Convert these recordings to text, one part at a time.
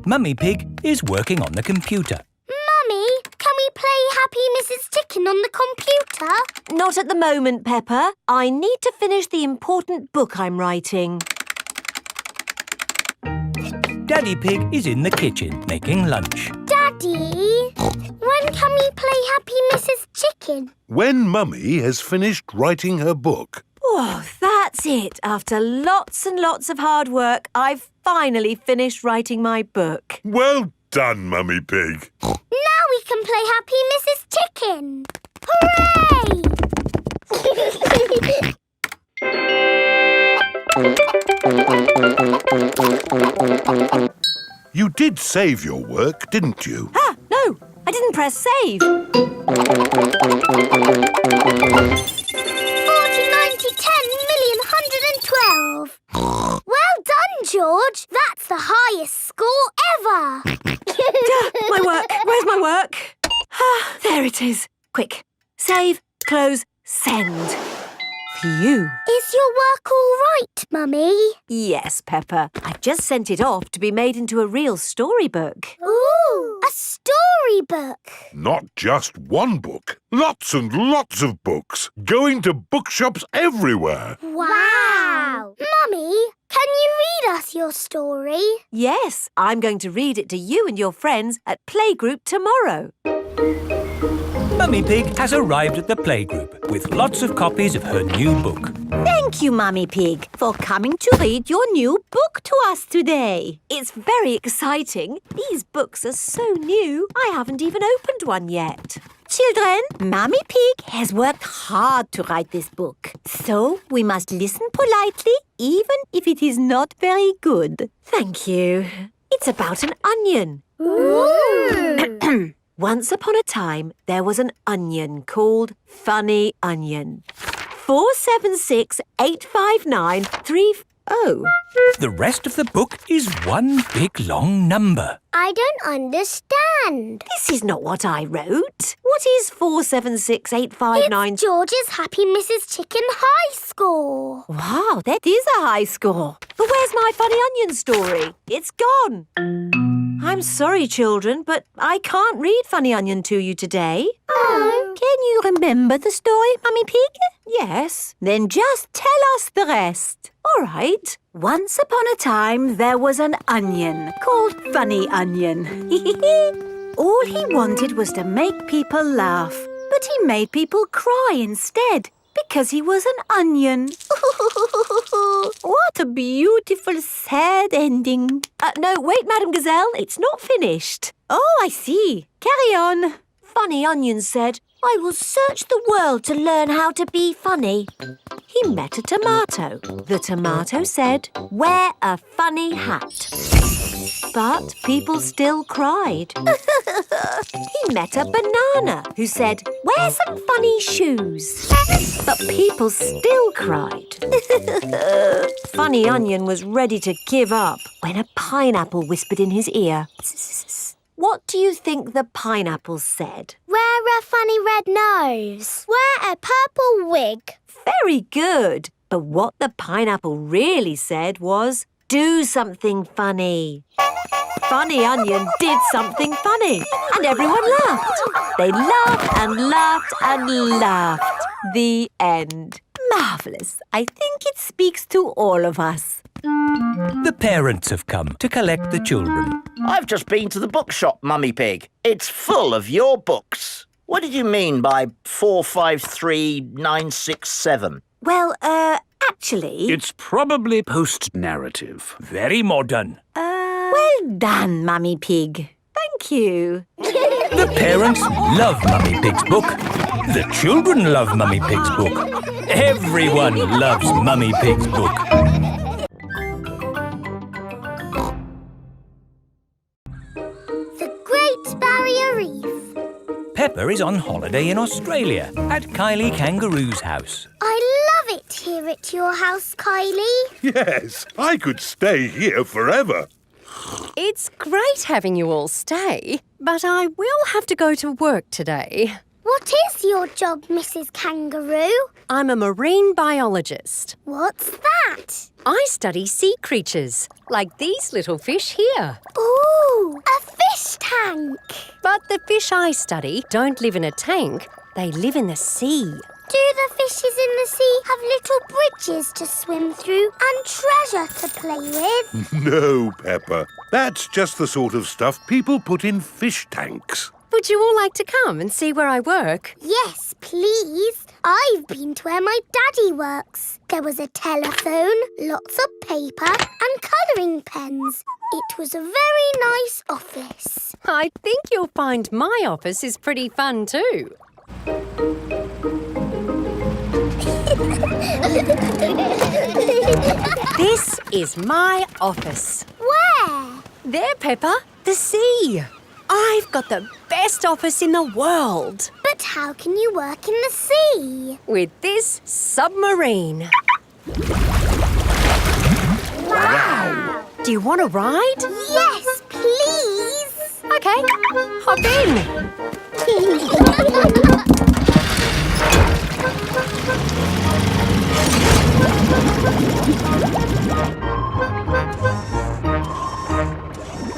Mummy Pig is working on the computer. Mummy, can we play Happy Mrs. Chicken on the computer? Not at the moment, Peppa. I need to finish the important book I'm writing. Daddy Pig is in the kitchen making lunch. Daddy, when can we play Happy Mrs. Chicken? When Mummy has finished writing her book. Oh, that's it. After lots and lots of hard work, I've finally finished writing my book. Well done, Mummy Pig. Now we can play Happy Mrs. Chicken. Hooray! You did save your work, didn't you? Ah, no, I didn't press save. 40, 90, 10 million, 112. Well done, George. That's the highest score ever. My work. Where's my work? Ah, there it is. Quick. Save, close, send. Phew. Is your work all right, Mummy? Yes, Peppa. I've just sent it off to be made into a real storybook. Ooh, a storybook. Not just one book. Lots and lots of books. Going to bookshops everywhere. Wow. Mummy, can you read us your story? Yes, I'm going to read it to you and your friends at Playgroup tomorrow. Mummy Pig has arrived at the playgroup with lots of copies of her new book. Thank you, Mummy Pig, for coming to read your new book to us today. It's very exciting. These books are so new, I haven't even opened one yet. Children, Mummy Pig has worked hard to write this book. So we must listen politely, even if it is not very good. Thank you. It's about an onion. Ooh. Once upon a time, there was an onion called Funny Onion. 4768593. Oh. The rest of the book is one big long number. I don't understand. This is not what I wrote. What is 4768593? It's George's Happy Mrs. Chicken high score. Wow, that is a high score. But where's my Funny Onion story? It's gone. I'm sorry, children, but I can't read Funny Onion to you today. Oh. Can you remember the story, Mummy Pig? Yes. Then just tell us the rest. All right. Once upon a time, there was an onion called Funny Onion. All he wanted was to make people laugh, but he made people cry instead because he was an onion. What a beautiful, sad ending. No, wait, Madam Gazelle, it's not finished. Oh, I see. Carry on. Funny Onion said, I will search the world to learn how to be funny. He met a tomato. The tomato said, wear a funny hat. But people still cried. He met a banana who said, wear some funny shoes. But people still cried. Funny Onion was ready to give up when a pineapple whispered in his ear. What do you think the pineapple said? Wear a funny red nose. Wear a purple wig. Very good. But what the pineapple really said was, do something funny. Funny Onion did something funny, and everyone laughed. They laughed and laughed and laughed. The end. Marvellous. I think it speaks to all of us. The parents have come to collect the children. I've just been to the bookshop, Mummy Pig. It's full of your books. What did you mean by 453967? Well, actually... It's probably post-narrative. Very modern. Well done, Mummy Pig. Thank you. The parents love Mummy Pig's book. The children love Mummy Pig's book. Everyone loves Mummy Pig's book. The Great Barrier Reef. Peppa is on holiday in Australia at Kylie Kangaroo's house. I love it here at your house, Kylie. Yes, I could stay here forever. It's great having you all stay, but I will have to go to work today. What is your job, Mrs. Kangaroo? I'm a marine biologist. What's that? I study sea creatures, like these little fish here. Ooh, a fish tank. But the fish I study don't live in a tank. They live in the sea. Do the fishes in the sea have little bridges to swim through and treasure to play with? No, Peppa. That's just the sort of stuff people put in fish tanks. Would you all like to come and see where I work? Yes, please. I've been to where my daddy works. There was a telephone, lots of paper and colouring pens. It was a very nice office. I think you'll find my office is pretty fun too. This is my office. Where? There, Peppa, the sea. I've got the best office in the world But how can you work in the sea? with this submarine. Wow! Do you want to ride? Yes, please! Okay, hop in.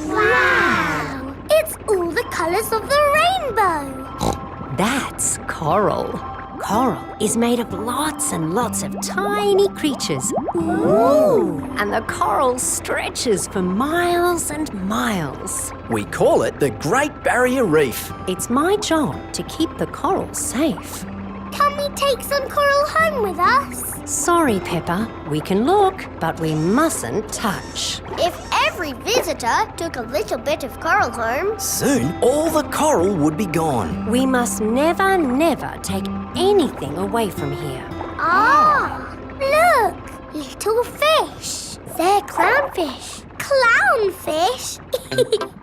Wow! It's all the colours of the rainbow. That's coral. Coral is made of lots and lots of tiny creatures. Ooh! And the coral stretches for miles and miles. We call it the Great Barrier Reef. It's my job to keep the coral safe. Can we take some coral home with us? Sorry, Peppa. We can look, but we mustn't touch. If every visitor took a little bit of coral home... Soon, all the coral would be gone. We must never, never take anything away from here. Ah! Look! Little fish. They're clownfish. Clownfish?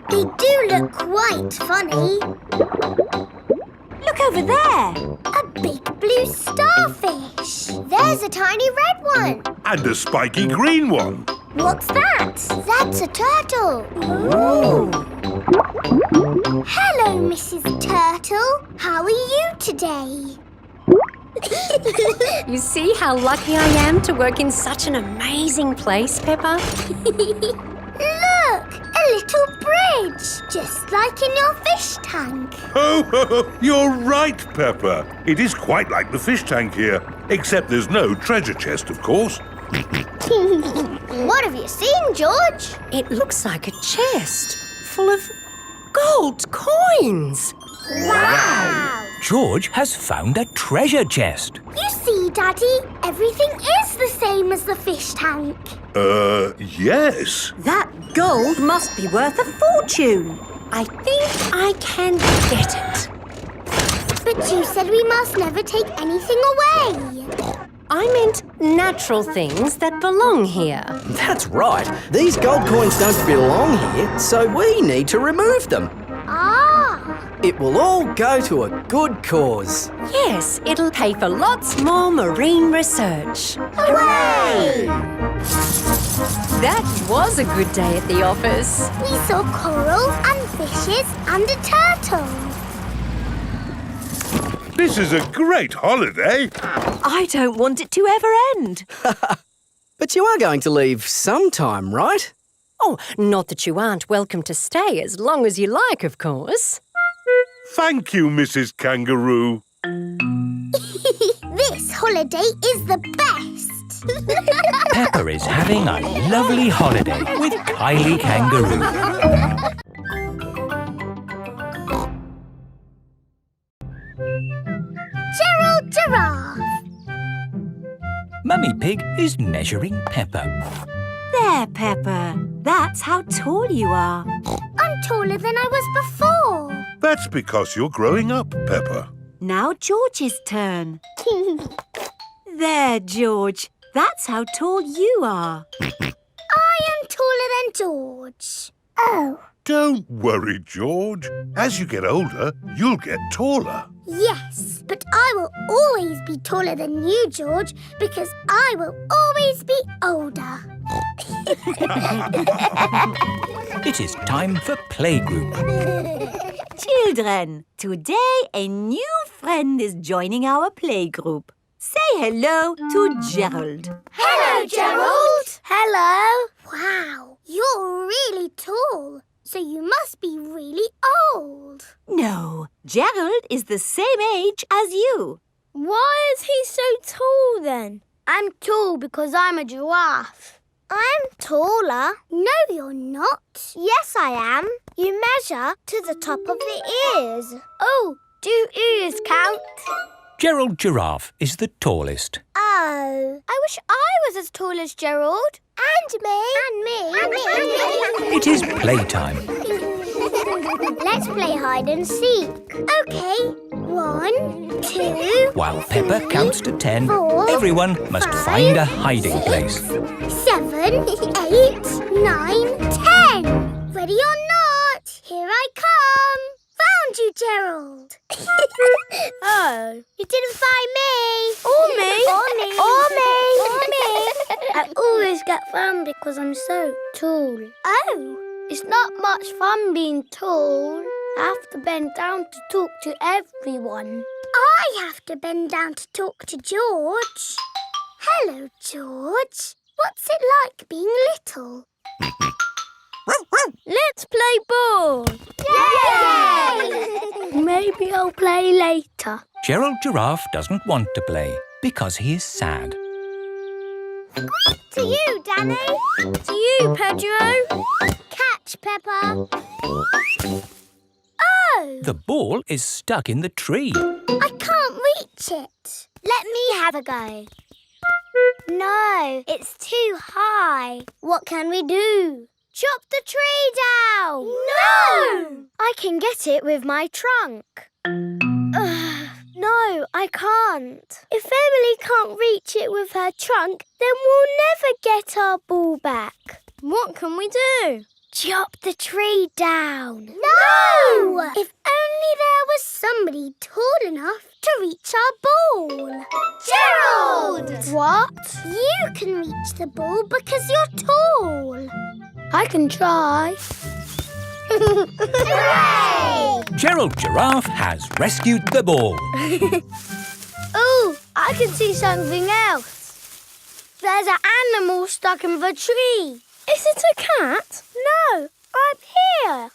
They do look quite funny. Look over there. A big blue starfish. There's a tiny red one. And a spiky green one. What's that? That's a turtle. Ooh. Hello, Mrs. Turtle. How are you today? You see how lucky I am to work in such an amazing place, Peppa? Look, a little bridge, just like in your fish tank. Oh, you're right, Peppa. It is quite like the fish tank here, except there's no treasure chest, of course. What have you seen, George? It looks like a chest full of gold coins. Wow! George has found a treasure chest. You see, Daddy, everything is the same as the fish tank. Yes. That gold must be worth a fortune. I think I can get it. But you said we must never take anything away. I meant natural things that belong here. That's right. These gold coins don't belong here, so we need to remove them. Ah! It will all go to a good cause. Yes, it'll pay for lots more marine research. Hooray! That was a good day at the office. We saw coral and fishes and a turtle. This is a great holiday. I don't want it to ever end. But you are going to leave sometime, right? Oh, not that you aren't welcome to stay as long as you like, of course. Thank you, Mrs. Kangaroo. This holiday is the best. Peppa is having a lovely holiday with Kylie Kangaroo. Gerald Giraffe. Mummy Pig is measuring Peppa. There, Peppa. That's how tall you are. I'm taller than I was before. That's because you're growing up, Peppa. Now George's turn. There, George. That's how tall you are. I am taller than George. Oh. Don't worry, George. As you get older, you'll get taller. Yes, but I will always be taller than you, George, because I will always be older. It is time for playgroup. Children, today a new friend is joining our playgroup. Say hello to Gerald. Hello, Gerald. Hello. Wow, you're really tall. So you must be really old. No, Gerald is the same age as you. Why is he so tall then? I'm tall because I'm a giraffe. I'm taller. No, you're not. Yes, I am. You measure to the top of the ears. Oh, do ears count? Gerald Giraffe is the tallest. Oh, I wish I was as tall as Gerald. And me. And me. And me. And me. It is playtime. Let's play hide and seek. OK. 1, 2... While Peppa counts to 10, 4, everyone must 5, find a hiding 6, place. 7, 8, 9, 10. Ready or not, here I come. Found you, Gerald. Oh, you didn't find me. Or me. Or me. Or me. Or me. I always get found because I'm so tall. Oh. It's not much fun being tall. I have to bend down to talk to everyone. I have to bend down to talk to George. Hello, George. What's it like being little? Let's play ball. Yay! Maybe I'll play later. Gerald Giraffe doesn't want to play because he is sad. To you, Danny. To you, Pedro. Catch, Peppa. Oh! The ball is stuck in the tree. I can't reach it. Let me have a go. No, it's too high. What can we do? Chop the tree down. No! I can get it with my trunk. No, I can't. If Emily can't reach it with her trunk, then we'll never get our ball back. What can we do? Chop the tree down. No! If only there was somebody tall enough to reach our ball. Gerald! What? You can reach the ball because you're tall. I can try. Hooray! Gerald Giraffe has rescued the ball. Oh, I can see something else. There's an animal stuck in the tree. Is it a cat? No, I'm here.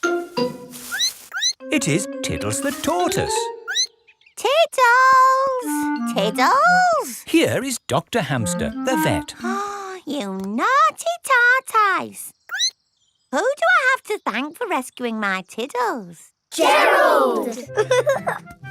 It is Tiddles the tortoise. Tiddles! Tiddles! Here is Dr. Hamster, the vet. Oh, you naughty tortoise. Who do I have to thank for rescuing my Tiddles? Gerald!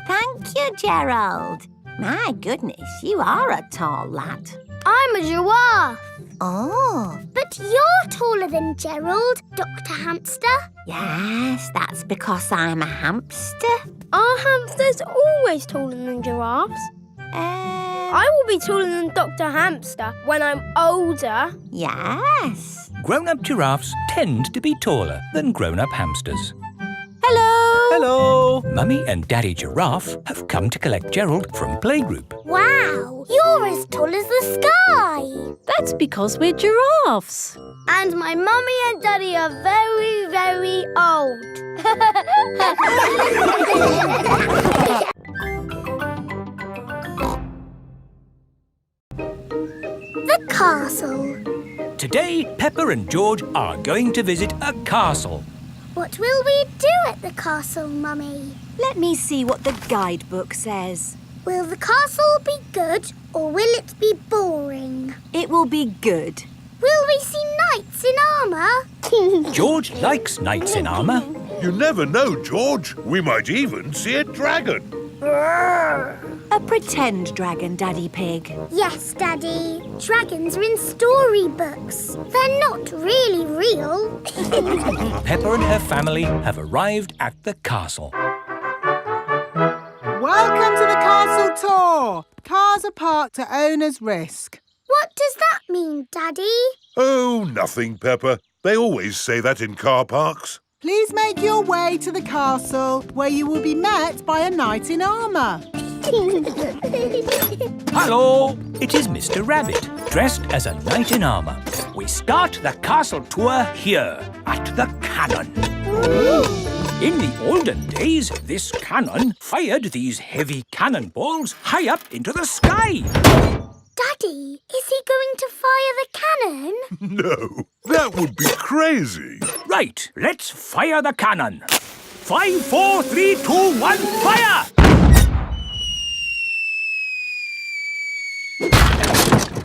Thank you, Gerald. My goodness, you are a tall lad. I'm a giraffe. Oh. But you're taller than Gerald, Dr. Hamster. Yes, that's because I'm a hamster. Are hamsters always taller than giraffes? I will be taller than Dr. Hamster when I'm older. Yes. Grown-up giraffes tend to be taller than grown-up hamsters. Hello. Hello! Mummy and Daddy Giraffe have come to collect Gerald from playgroup. Wow, you're as tall as the sky. That's because we're giraffes. And my mummy and daddy are very, very old. The castle. Today, Peppa and George are going to visit a castle. What will we do at the castle, Mummy? Let me see what the guidebook says. Will the castle be good or will it be boring? It will be good. Will we see knights in armour? George likes knights in armour. You never know, George. We might even see a dragon. A pretend dragon, Daddy Pig. Yes, Daddy. Dragons are in storybooks. They're not really real. Peppa and her family have arrived at the castle. Welcome to the castle tour. Cars are parked at owner's risk. What does that mean, Daddy? Oh, nothing, Peppa. They always say that in car parks. Please make your way to the castle where you will be met by a knight in armour. Hello! It is Mr. Rabbit, dressed as a knight in armour. We start the castle tour here, at the cannon. In the olden days, this cannon fired these heavy cannonballs high up into the sky. Daddy, is he going to fire the cannon? No, that would be crazy. Right, let's fire the cannon. 5, 4, 3, 2, 1, fire!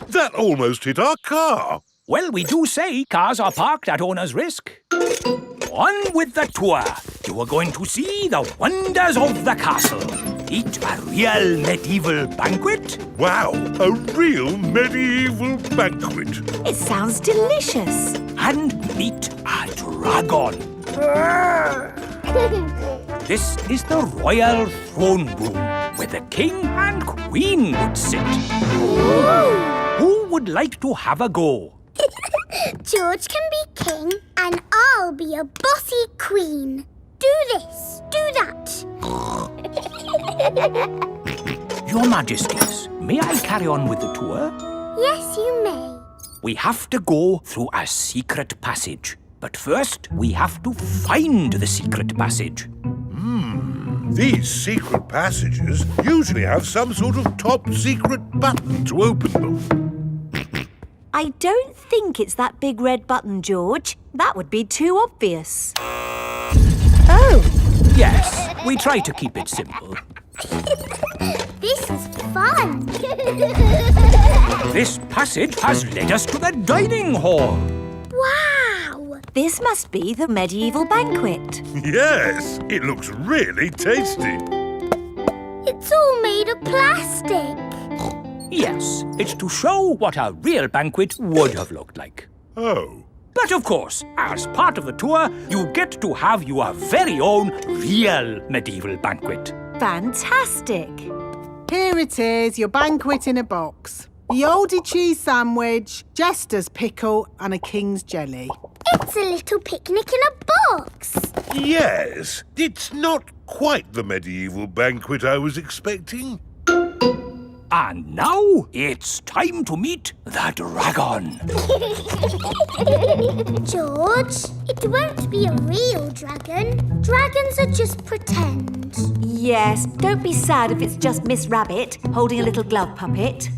That almost hit our car. Well, we do say cars are parked at owner's risk. On with the tour. You are going to see the wonders of the castle. Eat a real medieval banquet. Wow, a real medieval banquet. It sounds delicious. And meet a dragon. This is the royal throne room where the king and queen would sit. Who would like to have a go? George can be king and I'll be a bossy queen. Do this, do that. Your Majesties, may I carry on with the tour? Yes, you may. We have to go through a secret passage. But first, we have to find the secret passage. These secret passages usually have some sort of top secret button to open them. I don't think it's that big red button, George. That would be too obvious. Oh! Yes, we try to keep it simple. This is fun. This passage has led us to the dining hall. Wow! This must be the medieval banquet. Yes, it looks really tasty. It's all made of plastic. Yes, it's to show what a real banquet would have looked like. Oh. But of course, as part of the tour, you get to have your very own real medieval banquet. Fantastic! Here it is, your banquet in a box. The oldie cheese sandwich, jester's pickle and a king's jelly. It's a little picnic in a box. Yes, it's not quite the medieval banquet I was expecting. And now it's time to meet the dragon. George, it won't be a real dragon. Dragons are just pretend. Yes, don't be sad if it's just Miss Rabbit holding a little glove puppet.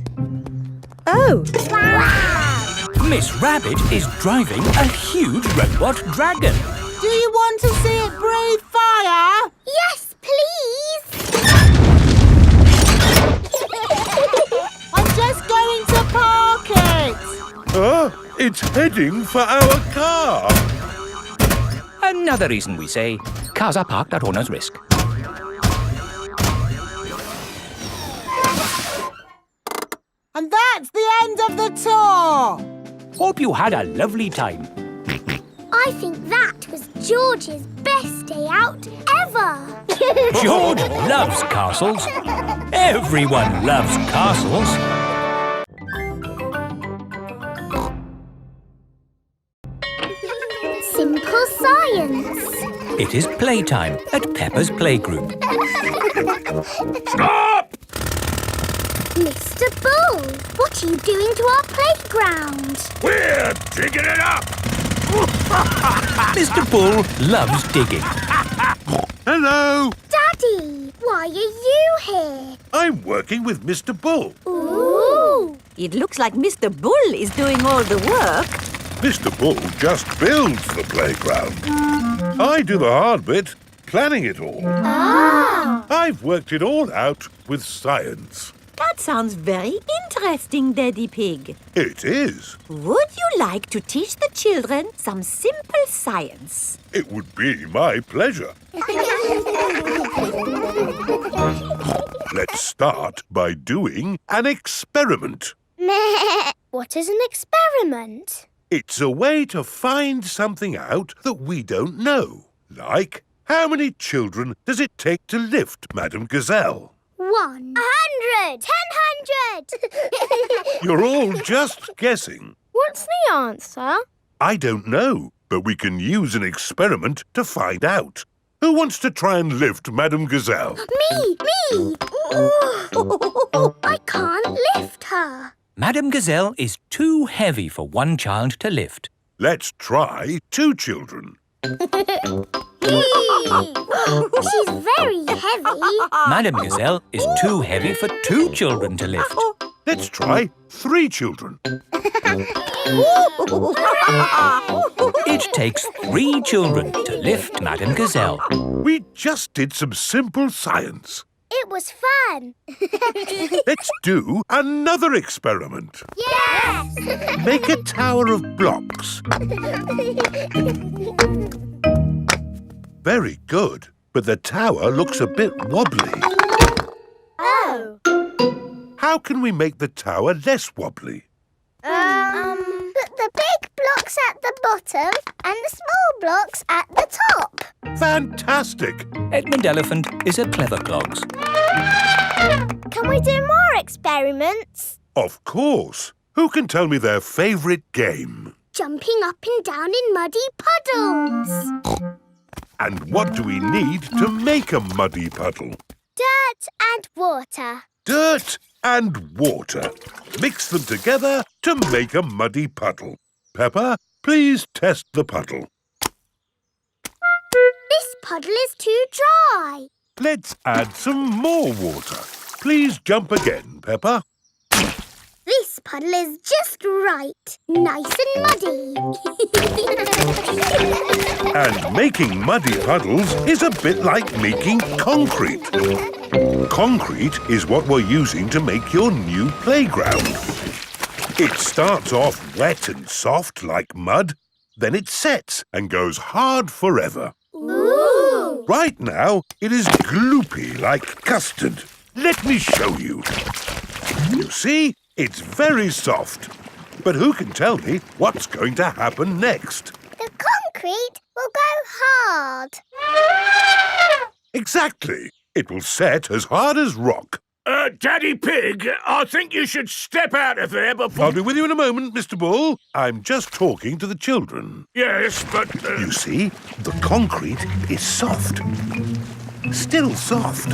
Oh! Wow! Miss Rabbit is driving a huge robot dragon. Do you want to see it breathe fire? Yes, please! I'm just going to park it! It's heading for our car. Another reason we say cars are parked at owner's risk. And that's the end of the tour! Hope you had a lovely time. I think that was George's best day out ever. George loves castles. Everyone loves castles. Simple science. It is playtime at Peppa's playgroup. Stop! Mr. Bull, what are you doing to our playground? We're digging it up! Mr. Bull loves digging. Hello. Daddy, why are you here? I'm working with Mr. Bull. Ooh! It looks like Mr. Bull is doing all the work. Mr. Bull just builds the playground. I do the hard bit, planning it all. Ah! I've worked it all out with science. That sounds very interesting, Daddy Pig. It is. Would you like to teach the children some simple science? It would be my pleasure. Let's start by doing an experiment. Meh. What is an experiment? It's a way to find something out that we don't know. Like, how many children does it take to lift Madame Gazelle? 100! 100! You're all just guessing. What's the answer? I don't know, but we can use an experiment to find out. Who wants to try and lift Madame Gazelle? Me! I can't lift her. Madame Gazelle is too heavy for one child to lift. Let's try 2 children. She's very heavy. Madam Gazelle is too heavy for 2 children to lift. Let's try 3 children. It takes 3 children to lift Madam Gazelle. We just did some simple science. It was fun. Let's do another experiment. Yes! Make a tower of blocks. Very good, but the tower looks a bit wobbly. Oh. How can we make the tower less wobbly? Put the big blocks at the bottom and the small blocks at the top. Fantastic! Edmund Elephant is a clever clogs. Can we do more experiments? Of course. Who can tell me their favourite game? Jumping up and down in muddy puddles. And what do we need to make a muddy puddle? Dirt and water. Dirt and water. Mix them together to make a muddy puddle. Peppa, please test the puddle. This puddle is too dry. Let's add some more water. Please jump again, Peppa. This puddle is just right. Nice and muddy. And making muddy puddles is a bit like making concrete. Concrete is what we're using to make your new playground. It starts off wet and soft like mud, then it sets and goes hard forever. Ooh! Right now, it is gloopy like custard. Let me show you. You see, it's very soft. But who can tell me what's going to happen next? The concrete will go hard. Exactly. It will set as hard as rock. Daddy Pig, I think you should step out of there before... I'll be with you in a moment, Mr. Bull. I'm just talking to the children. Yes, but... You see, the concrete is soft. Still soft.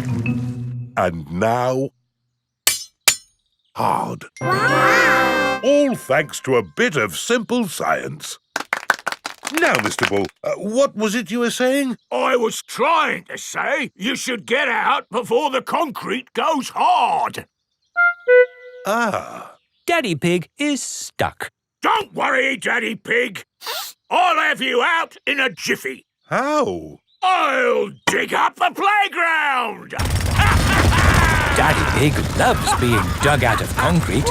And now... hard. Wow! All thanks to a bit of simple science. Now, Mr. Bull, what was it you were saying? I was trying to say you should get out before the concrete goes hard. Ah. Daddy Pig is stuck. Don't worry, Daddy Pig. I'll have you out in a jiffy. How? I'll dig up the playground. Daddy Pig loves being dug out of concrete.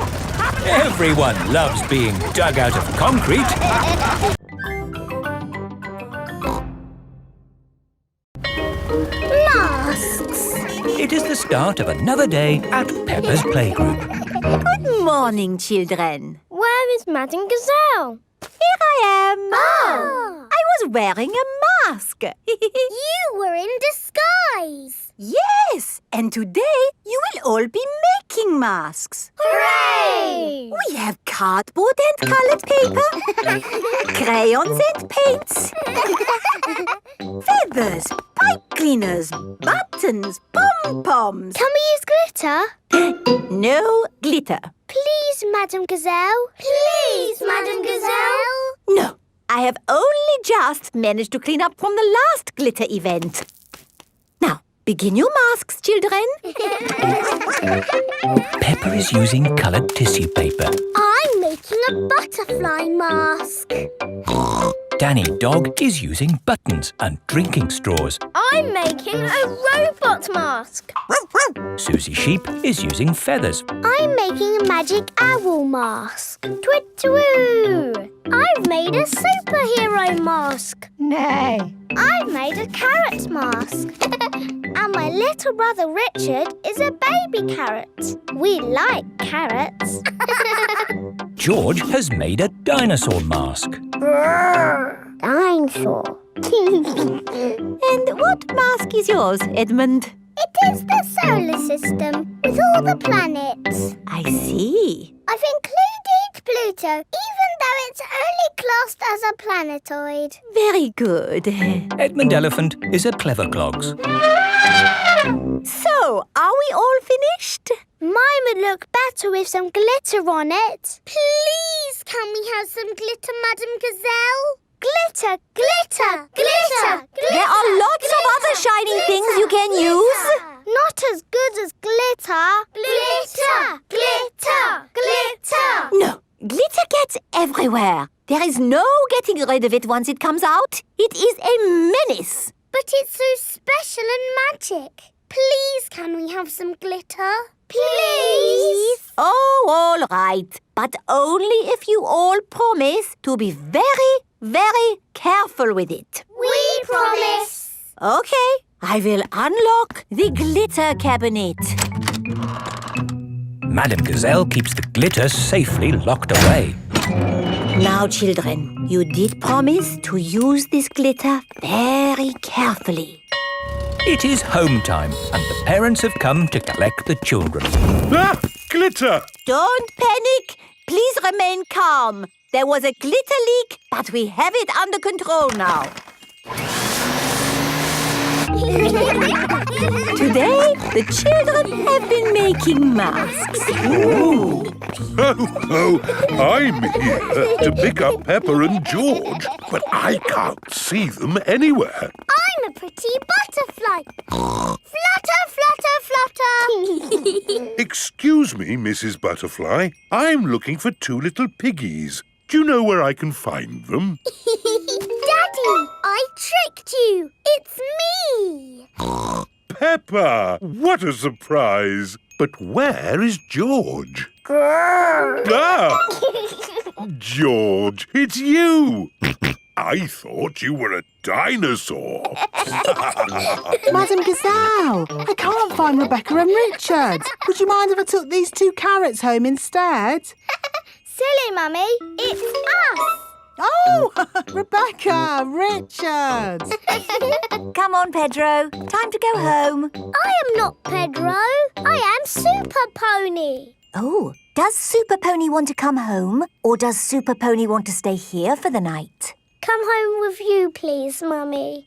Everyone loves being dug out of concrete. Masks. It is the start of another day at Peppa's playgroup. Good morning, children. Where is Madame Gazelle? Here I am. Oh. I was wearing a mask. You were in disguise. Yes, and today you will all be making masks. Hooray! We have cardboard and coloured paper, crayons and paints, feathers, pipe cleaners, buttons, pom-poms. Can we use glitter? No glitter. Please, Madame Gazelle. Please, Madame Gazelle. No, I have only just managed to clean up from the last glitter event. Now, begin your masks, children. Peppa is using coloured tissue paper. I'm making a butterfly mask. Danny Dog is using buttons and drinking straws. I'm making a robot mask. Susie Sheep is using feathers. I'm making a magic owl mask. Twit-twoo! I've made a superhero mask. Nay. I've made a carrot mask. And my little brother Richard is a baby carrot. We like carrots. George has made a dinosaur mask. Dinosaur. And what mask is yours, Edmund? It is the solar system with all the planets. I see. I've included Pluto, even though it's only classed as a planetoid. Very good. Edmund Elephant is a clever clogs. So, are we all finished? Mine would look better with some glitter on it. Please, can we have some glitter, Madame Gazelle? Glitter, glitter, glitter, glitter. There are lots of other shiny things you can use. Not as good as glitter. Glitter, glitter, glitter. No, glitter gets everywhere. There is no getting rid of it once it comes out. It is a menace. But it's so special and magic. Please, can we have some glitter? Please. Oh, all right. But only if you all promise to be very, very careful with it. We promise. Okay, I will unlock the glitter cabinet. Madame Gazelle keeps the glitter safely locked away. Now, children, you did promise to use this glitter very carefully. It is home time, and the parents have come to collect the children. Ah! Glitter! Don't panic. Please remain calm. There was a glitter leak, but we have it under control now. Today, the children have been making masks. Oh, I'm here to pick up Peppa and George, but I can't see them anywhere. I'm a pretty butterfly. Flutter, flutter, flutter. Excuse me, Mrs. Butterfly. I'm looking for two little piggies. Do you know where I can find them? Daddy, I tricked you. It's me. Peppa! What a surprise! But where is George? Ah! George, it's you! I thought you were a dinosaur. Madame Gazelle, I can't find Rebecca and Richard. Would you mind if I took these 2 carrots home instead? Silly, Mummy. It's us. Oh, Rebecca, Richard. Come on, Pedro. Time to go home. I am not Pedro. I am Super Pony. Oh, does Super Pony want to come home? Or does Super Pony want to stay here for the night? Come home with you, please, Mummy.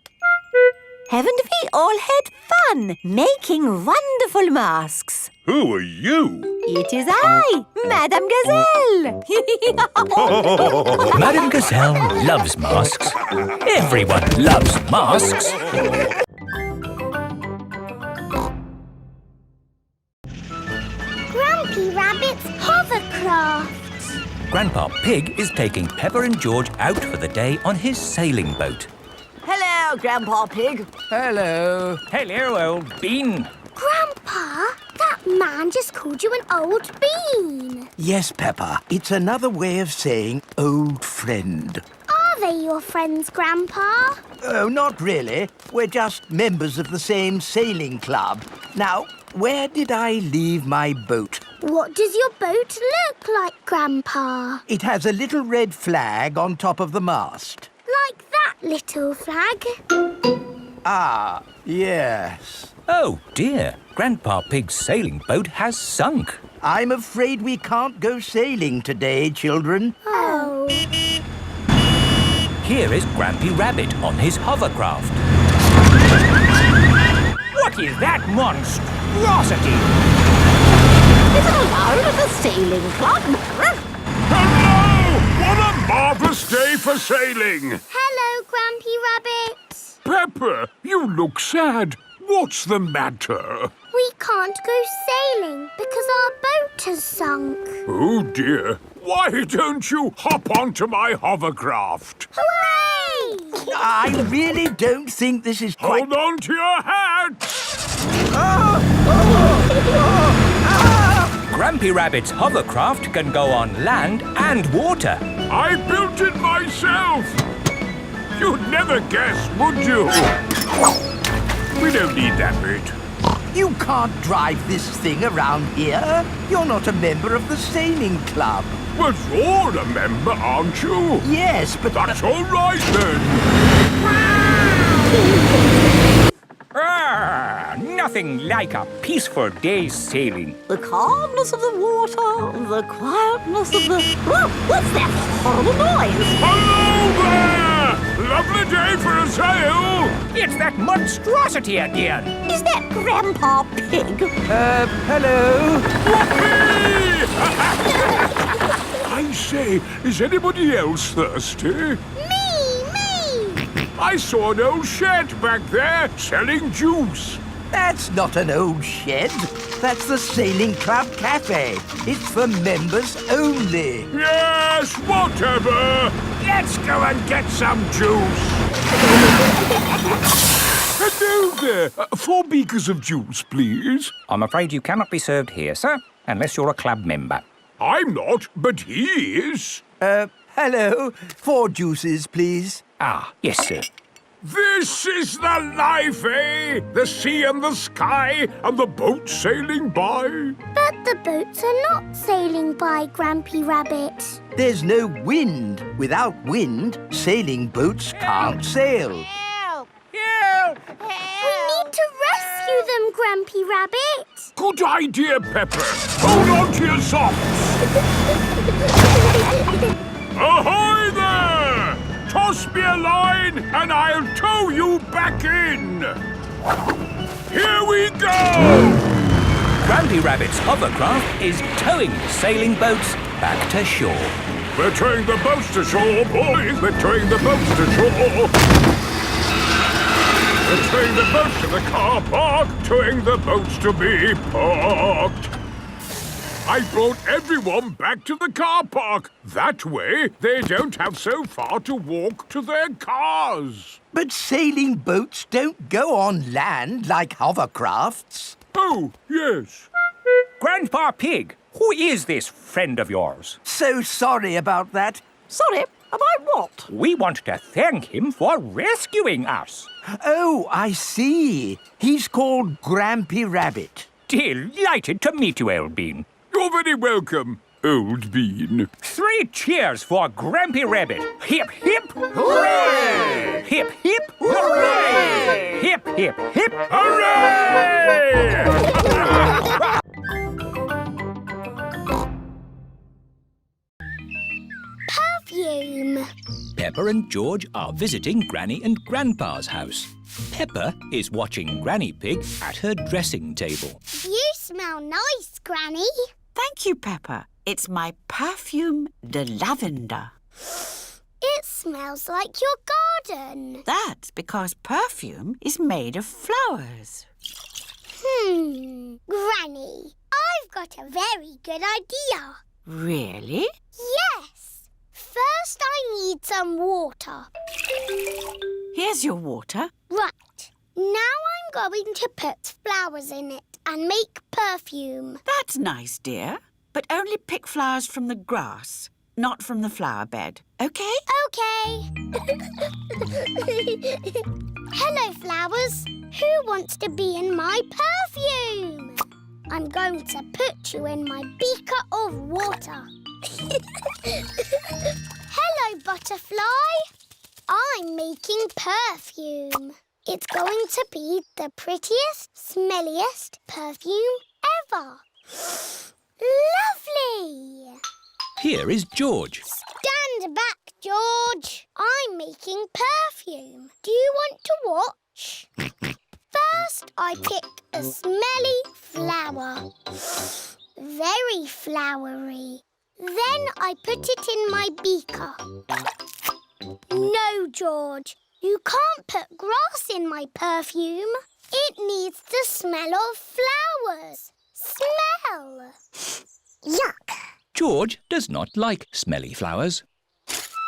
Haven't we all had fun making wonderful masks? Who are you? It is I, Madame Gazelle. Madame Gazelle loves masks. Everyone loves masks. Grumpy Rabbit's hovercraft. Grandpa Pig is taking Peppa and George out for the day on his sailing boat. Hello, Grandpa Pig. Hello. Hello, old bean. Grandpa, that man just called you an old bean. Yes, Peppa. It's another way of saying old friend. Are they your friends, Grandpa? Oh, not really. We're just members of the same sailing club. Now, where did I leave my boat? What does your boat look like, Grandpa? It has a little red flag on top of the mast. Like that little flag? Ah, yes. Oh, dear. Grandpa Pig's sailing boat has sunk. I'm afraid we can't go sailing today, children. Oh. Here is Grampy Rabbit on his hovercraft. What is that monstrosity? Is it allowed at the sailing club? Hello! What a marvellous day for sailing! Hello, Grampy Rabbit. Peppa, you look sad. What's the matter? We can't go sailing because our boat has sunk. Oh, dear. Why don't you hop onto my hovercraft? Hooray! I really don't think this is quite... Hold on to your hat! Grampy Rabbit's hovercraft can go on land and water. I built it myself. You'd never guess, would you? We don't need that bit. You can't drive this thing around here. You're not a member of the sailing club. But you're a member, aren't you? Yes, but... That's all right, then. Nothing like a peaceful day's sailing. The calmness of the water, the quietness of the... Oh, what's that horrible noise? Hello there! Lovely day for a sail. It's that monstrosity again. Is that Grandpa Pig? Hello? I say, is anybody else thirsty? Me! I saw an old shed back there selling juice. That's not an old shed. That's the Sailing Club Cafe. It's for members only. Yes, whatever. Let's go and get some juice. Hello there. 4 beakers of juice, please. I'm afraid you cannot be served here, sir, unless you're a club member. I'm not, but he is. Hello. 4 juices, please. Ah, yes, sir. This is the life, eh? The sea and the sky and the boat sailing by. But the boats are not sailing by, Grampy Rabbit. There's no wind. Without wind, sailing boats can't sail. Help! We need to rescue them, Grampy Rabbit. Good idea, Pepper. Hold on to your socks. Ahoy there! Toss me a line and I'll tow you back in. Here we go! Grampy Rabbit's hovercraft is towing the sailing boats back to shore. We're towing the boats to shore, boys. We're towing the boats to shore. We're towing the boats to the car park, towing the boats to be parked. I brought everyone back to the car park. That way, they don't have so far to walk to their cars. But sailing boats don't go on land like hovercrafts. Oh, yes. Grandpa Pig, who is this friend of yours? So sorry about that. Sorry, about what? We want to thank him for rescuing us. Oh, I see. He's called Grampy Rabbit. Delighted to meet you, Old Bean. You're very welcome, Old Bean. 3 cheers for Grampy Rabbit. Hip, hip, hooray! Hip, hip, hooray! Hip, hip, hip, Hooray! Perfume. Peppa and George are visiting Granny and Grandpa's house. Peppa is watching Granny Pig at her dressing table. You smell nice, Granny. Thank you, Peppa. It's my perfume de lavender. It smells like your garden. That's because perfume is made of flowers. Granny, I've got a very good idea. Really? Yes. First, I need some water. Here's your water. Right. Now I'm going to put flowers in it and make perfume. That's nice, dear. But only pick flowers from the grass, not from the flower bed. OK? OK. Hello, flowers. Who wants to be in my perfume? I'm going to put you in my beaker of water. Hello, butterfly. I'm making perfume. It's going to be the prettiest, smelliest perfume ever. Lovely! Here is George. Stand back, George. I'm making perfume. Do you want to watch? First, I pick a smelly flower. Very flowery. Then I put it in my beaker. No, George. You can't put grass in my perfume. It needs the smell of flowers. Smell! Yuck! George does not like smelly flowers.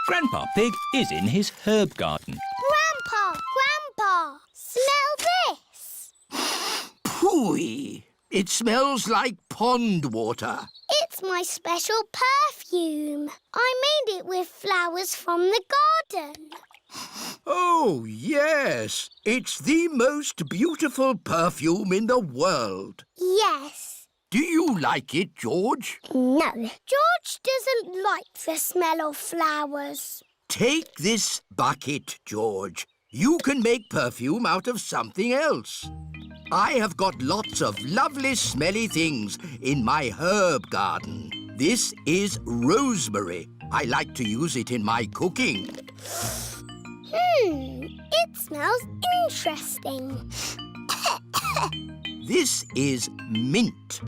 Grandpa Pig is in his herb garden. Grandpa! Smell this! Phooey! It smells like pond water. It's my special perfume. I made it with flowers from the garden. Oh, yes. It's the most beautiful perfume in the world. Yes. Do you like it, George? No. George doesn't like the smell of flowers. Take this bucket, George. You can make perfume out of something else. I have got lots of lovely smelly things in my herb garden. This is rosemary. I like to use it in my cooking. It smells interesting. This is mint.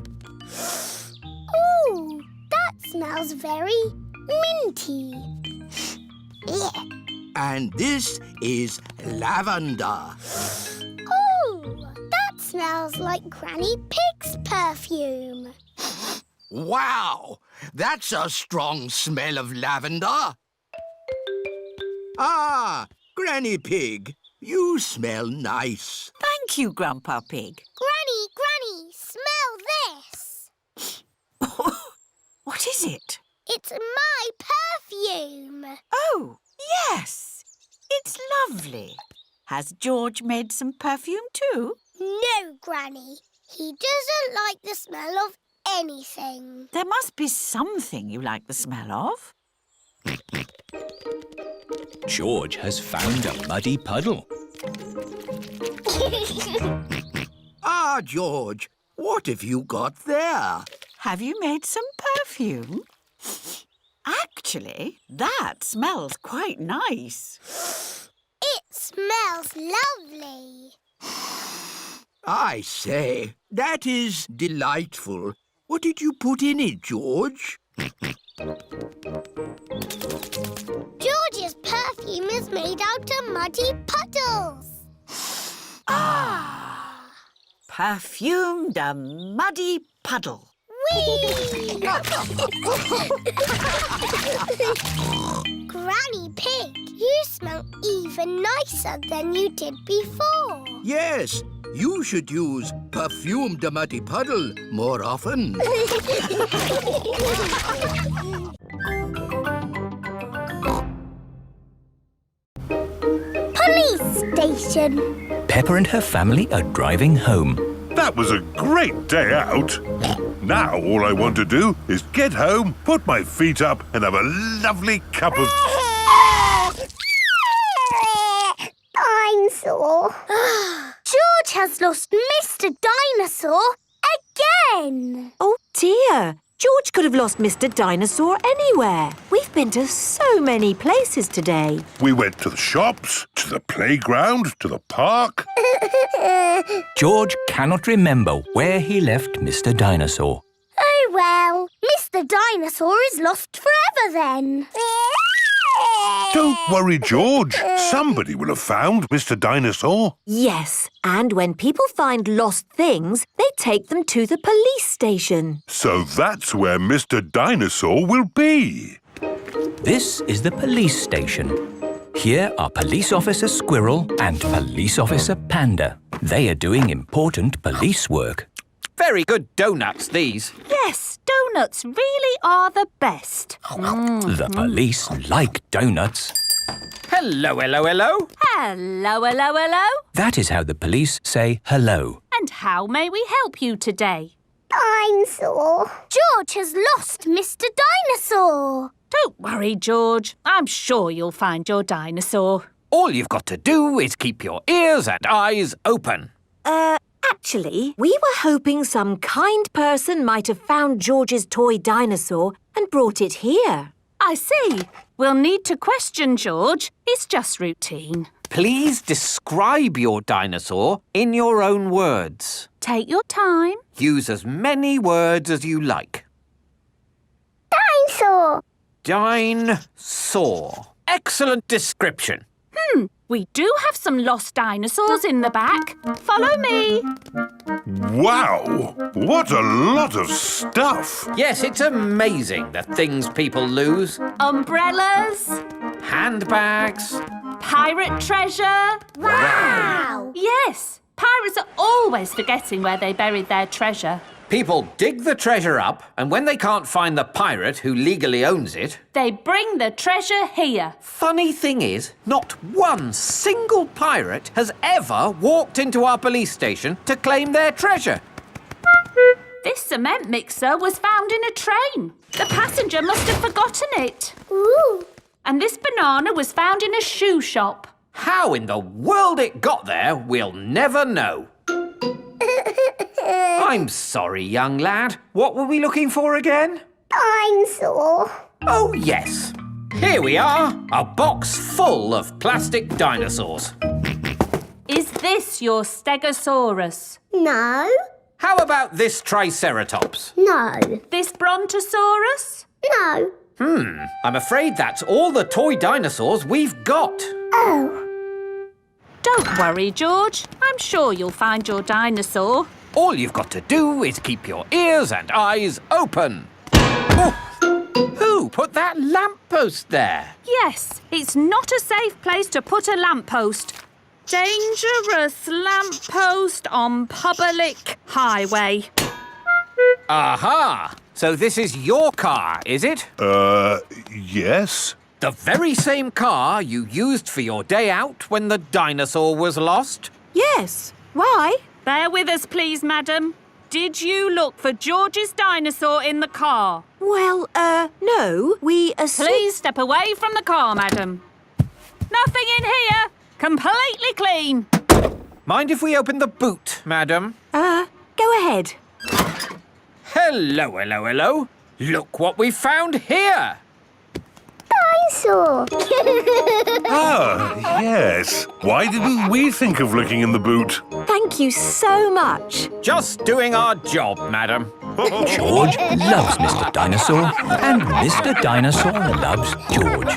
Ooh, that smells very minty. And this is lavender. Oh, that smells like Granny Pig's perfume. Wow! That's a strong smell of lavender. Ah, Granny Pig, you smell nice. Thank you, Grandpa Pig. Granny, smell this. What is it? It's my perfume. Oh, yes. It's lovely. Has George made some perfume too? No, Granny. He doesn't like the smell of anything. There must be something you like the smell of. George has found a muddy puddle. Ah, George, what have you got there? Have you made some perfume? Actually, that smells quite nice. It smells lovely. I say, that is delightful. What did you put in it, George? George's perfume is made out of muddy puddles. Perfumed a muddy puddle. Whee! Granny Pig, you smell even nicer than you did before. Yes, you should use perfumed a muddy puddle more often. Police station. Peppa and her family are driving home. That was a great day out. Now all I want to do is get home, put my feet up and have a lovely cup of... I'm sore. George has lost Mr. Dinosaur again. Oh dear, George could have lost Mr. Dinosaur anywhere. We've been to so many places today. We went to the shops, to the playground, to the park. George cannot remember where he left Mr. Dinosaur. Oh well, Mr. Dinosaur is lost forever then. Don't worry, George. Somebody will have found Mr. Dinosaur. Yes, and when people find lost things, they take them to the police station. So that's where Mr. Dinosaur will be. This is the police station. Here are Police Officer Squirrel and Police Officer Panda. They are doing important police work. Very good donuts, these. Yes, donuts really are the best. The police like donuts. Hello, hello, hello. Hello, hello, hello. That is how the police say hello. And how may we help you today? I'm sore. George has lost Mr. Dinosaur. Don't worry, George. I'm sure you'll find your dinosaur. All you've got to do is keep your ears and eyes open. Actually, we were hoping some kind person might have found George's toy dinosaur and brought it here. I see. We'll need to question George. It's just routine. Please describe your dinosaur in your own words. Take your time. Use as many words as you like. Dinosaur. Dinosaur. Excellent description. We do have some lost dinosaurs in the back. Follow me. Wow! What a lot of stuff! Yes, it's amazing the things people lose. Umbrellas. Handbags. Pirate treasure. Wow! Yes, pirates are always forgetting where they buried their treasure. People dig the treasure up, and when they can't find the pirate who legally owns it... They bring the treasure here. Funny thing is, not one single pirate has ever walked into our police station to claim their treasure. This cement mixer was found in a train. The passenger must have forgotten it. Ooh. And this banana was found in a shoe shop. How in the world it got there, we'll never know. I'm sorry, young lad. What were we looking for again? Dinosaur. Oh, yes. Here we are, a box full of plastic dinosaurs. Is this your Stegosaurus? No. How about this Triceratops? No. This Brontosaurus? No. I'm afraid that's all the toy dinosaurs we've got. Oh. Don't worry, George. I'm sure you'll find your dinosaur. All you've got to do is keep your ears and eyes open. Oh, who put that lamppost there? Yes, it's not a safe place to put a lamppost. Dangerous lamppost on public highway. Aha! So this is your car, is it? Yes. The very same car you used for your day out when the dinosaur was lost? Yes. Why? Bear with us, please, madam. Did you look for George's dinosaur in the car? Well, no. We Please step away from the car, madam. Nothing in here. Completely clean. Mind if we open the boot, madam? Go ahead. Hello, hello, hello. Look what we found here. Dinosaur. Ah, yes. Why didn't we think of looking in the boot? Thank you so much. Just doing our job, madam. George loves Mr. Dinosaur, and Mr. Dinosaur loves George.